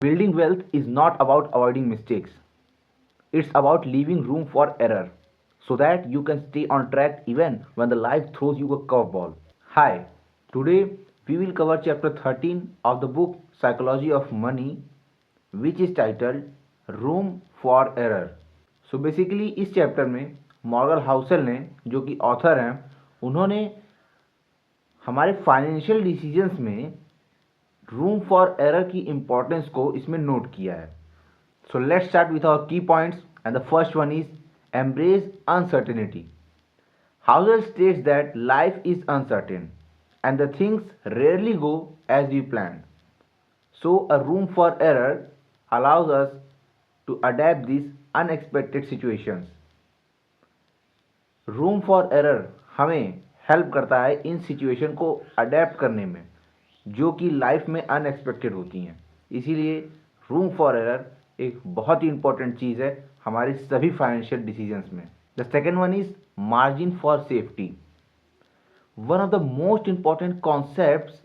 Building wealth is not about avoiding mistakes. It's about leaving room for error so that you can stay on track even when the life throws you a curveball. Hi, today we will cover chapter 13 of the book Psychology of Money, which is titled Room for Error. So basically इस chapter में Morgan Housel ने, जो कि author हैं, उन्होंने हमारे financial decisions में room for error की इम्पोर्टेंस को इसमें नोट किया है. So let's start with our key points and the first one is embrace uncertainty. Housel states that life is uncertain and the things rarely go as we planned. So a room for error allows us to adapt these unexpected situations. Room for error हमें help करता है इन situation को adapt करने में जो कि life में unexpected होती हैं. इसीलिए रूम फॉर एरर एक बहुत ही इंपॉर्टेंट चीज़ है हमारे सभी फाइनेंशियल डिसीजंस में. The second one is margin for safety. One of the most important concepts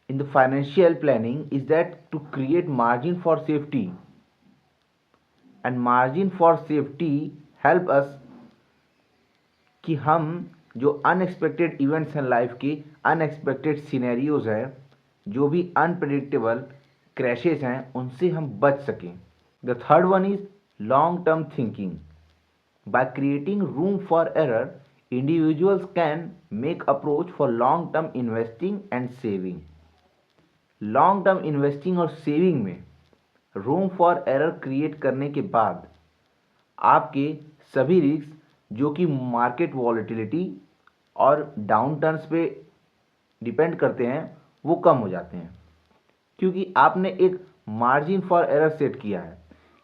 in the financial planning is that to create margin for safety, and margin for safety help us कि हम जो unexpected events हैं life के, unexpected scenarios हैं, जो भी unpredictable crashes हैं, उनसे हम बच सकें. The third one is long term thinking. By creating room for error individuals can make approach for long term investing and saving. Long term investing और सेविंग में रूम फॉर एरर क्रिएट करने के बाद आपके सभी रिस्क जो कि market volatility और डाउन टर्न्स पे डिपेंड करते हैं वो कम हो जाते हैं, क्योंकि आपने एक मार्जिन फॉर एरर सेट किया है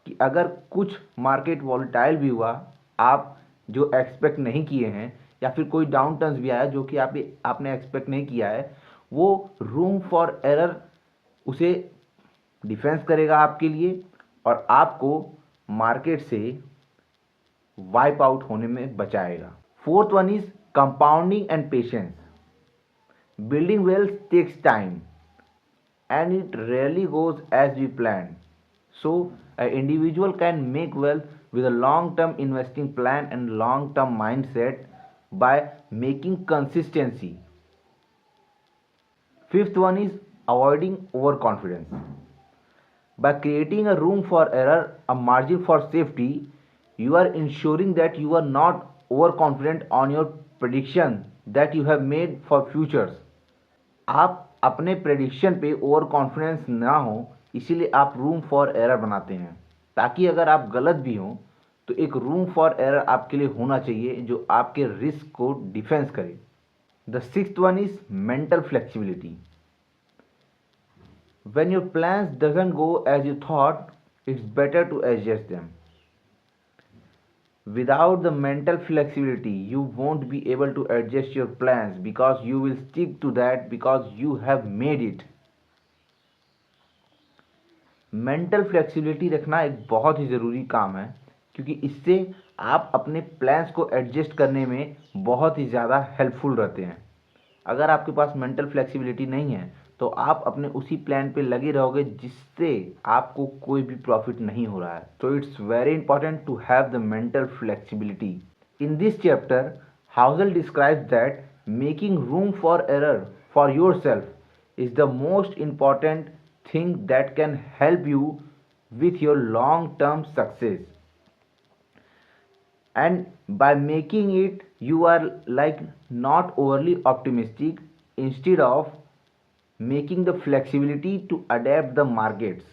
कि अगर कुछ मार्केट वॉलेटाइल भी हुआ, आप जो एक्सपेक्ट नहीं किए हैं, या फिर कोई डाउन टर्न्स भी आया जो कि आपने एक्सपेक्ट नहीं किया है, वो रूम फॉर एरर उसे डिफेंस करेगा आपके लिए और आपको मार्केट से वाइप आउट होने में बचाएगा. Fourth one is compounding and patience. Building wealth takes time and it rarely goes as we planned. So, an individual can make wealth with a long-term investing plan and long-term mindset by making consistency. Fifth one is avoiding overconfidence. By creating a room for error, a margin for safety, you are ensuring that you are not overconfident on your prediction that you have made for futures. आप अपने prediction पे over confidence ना हो, इसीलिए आप room for error बनाते हैं, ताकि अगर आप गलत भी हों तो एक रूम फॉर एरर आपके लिए होना चाहिए जो आपके रिस्क को डिफेंस करे. The sixth one is mental flexibility. When your plans doesn't go as you thought, it's better to adjust them. Without the mental flexibility, you won't be able to adjust your plans because you will stick to that because you have made it. Mental flexibility रखना एक बहुत ही ज़रूरी काम है, क्योंकि इससे आप अपने प्लान्स को एडजस्ट करने में बहुत ही ज़्यादा हेल्पफुल रहते हैं. अगर आपके पास मेंटल फ्लेक्सिबिलिटी नहीं है तो आप अपने उसी प्लान पे लगे रहोगे जिससे आपको कोई भी प्रॉफिट नहीं हो रहा है. तो it's very important to have the mental flexibility. In this chapter Housel describes that making room for error for yourself is the most important thing that can help you with your long term success, and by making it you are like not overly optimistic instead of making the flexibility to adapt the markets.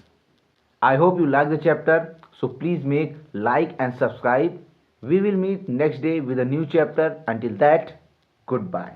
I hope you like the chapter, so please make like and subscribe. We will meet next day with a new chapter. Until that, goodbye.